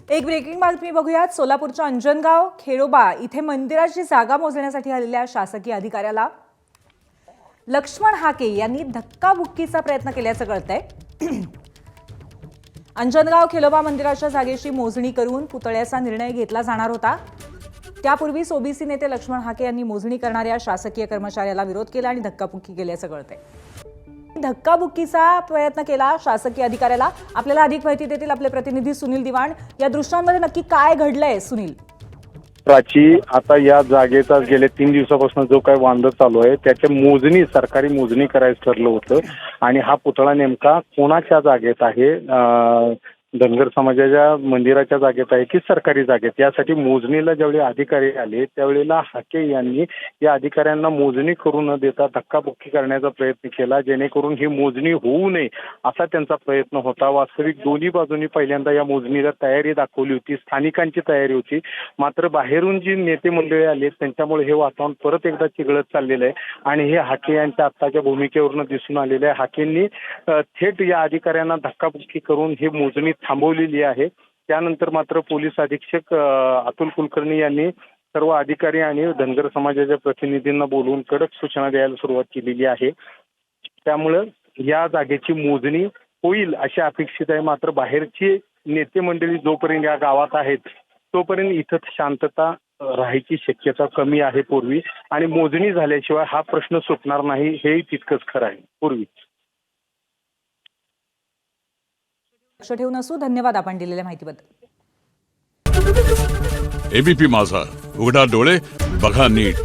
एक ब्रेकिंग बातमी बघूयात। सोलापूरच्या अंजनगाव खेडोबा इथे मंदिराची जागा मोजण्यासाठी आलेल्या शासकीय अधिकाऱ्याला लक्ष्मण हाके यांनी धक्काबुक्कीचा प्रयत्न केल्याचं कळतंय। अंजनगाव खेडोबा मंदिराच्या जागेची मोजणी करून पुतळ्याचा निर्णय घेतला जाणार होता। त्यापूर्वी ओबीसी नेते लक्ष्मण हाके यांनी मोजणी करणाऱ्या शासकीय कर्मचाऱ्याला विरोध केला आणि धक्काबुक्की केल्याचं कळतंय। धक्काबुक्कीचा प्रयत्न केला शासकीय अधिकाऱ्याला। आपल्याला अधिक माहिती देतील आपले प्रतिनिधी सुनील दिवाण। या दृश्यांमध्ये नक्की काय घडलंय सुनील? प्राची, आता या जागेचा गेल्या 3 दिवसापासून जो काही वांद चालू आहे त्याच्या मोजणी, सरकारी मोजणी करायचं ठरलं होतं आणि हा पुतळा नेमका कोणाच्या जागेत आहे, धनगर समाजाच्या मंदिराच्या जागेत आहे की सरकारी जागेत, यासाठी मोजणीला ज्यावेळी अधिकारी आले त्यावेळेला हाके यांनी या अधिकाऱ्यांना मोजणी करू न देता धक्काबुक्की करण्याचा प्रयत्न केला, जेणेकरून ही मोजणी होऊ नये असा त्यांचा प्रयत्न होता। वास्तविक दोन्ही बाजूंनी पहिल्यांदा या मोजणीला तयारी दाखवली होती, स्थानिकांची तयारी होती, मात्र बाहेरून जी नेते मंडळी आले त्यांच्यामुळे हे वातावरण परत एकदा चिघळत चाललेलं आहे आणि हे हाके यांच्या आत्ताच्या भूमिकेवरून दिसून आलेलं आहे। हाकेंनी थेट या अधिकाऱ्यांना धक्काबुक्की करून ही मोजणी थांबवलेली आहे। त्यानंतर मात्र पोलीस अधीक्षक अतुल कुलकर्णी यांनी सर्व अधिकारी आणि धनगर समाजाच्या प्रतिनिधींना बोलवून कडक सूचना द्यायला सुरुवात केलेली आहे। त्यामुळे या जागेची मोजणी होईल अशी अपेक्षित आहे। मात्र बाहेरची नेते मंडळी जोपर्यंत या गावात आहेत तोपर्यंत इथं शांतता राहायची शक्यता कमी आहे पूर्वी, आणि मोजणी झाल्याशिवाय हा प्रश्न सुटणार नाही हे तितकंच खरं आहे पूर्वी। लक्ष ठेवून असू। धन्यवाद आपण दिलेल्या माहितीबद्दल। एबीपी माझा, उघडा डोळे बघा नीट।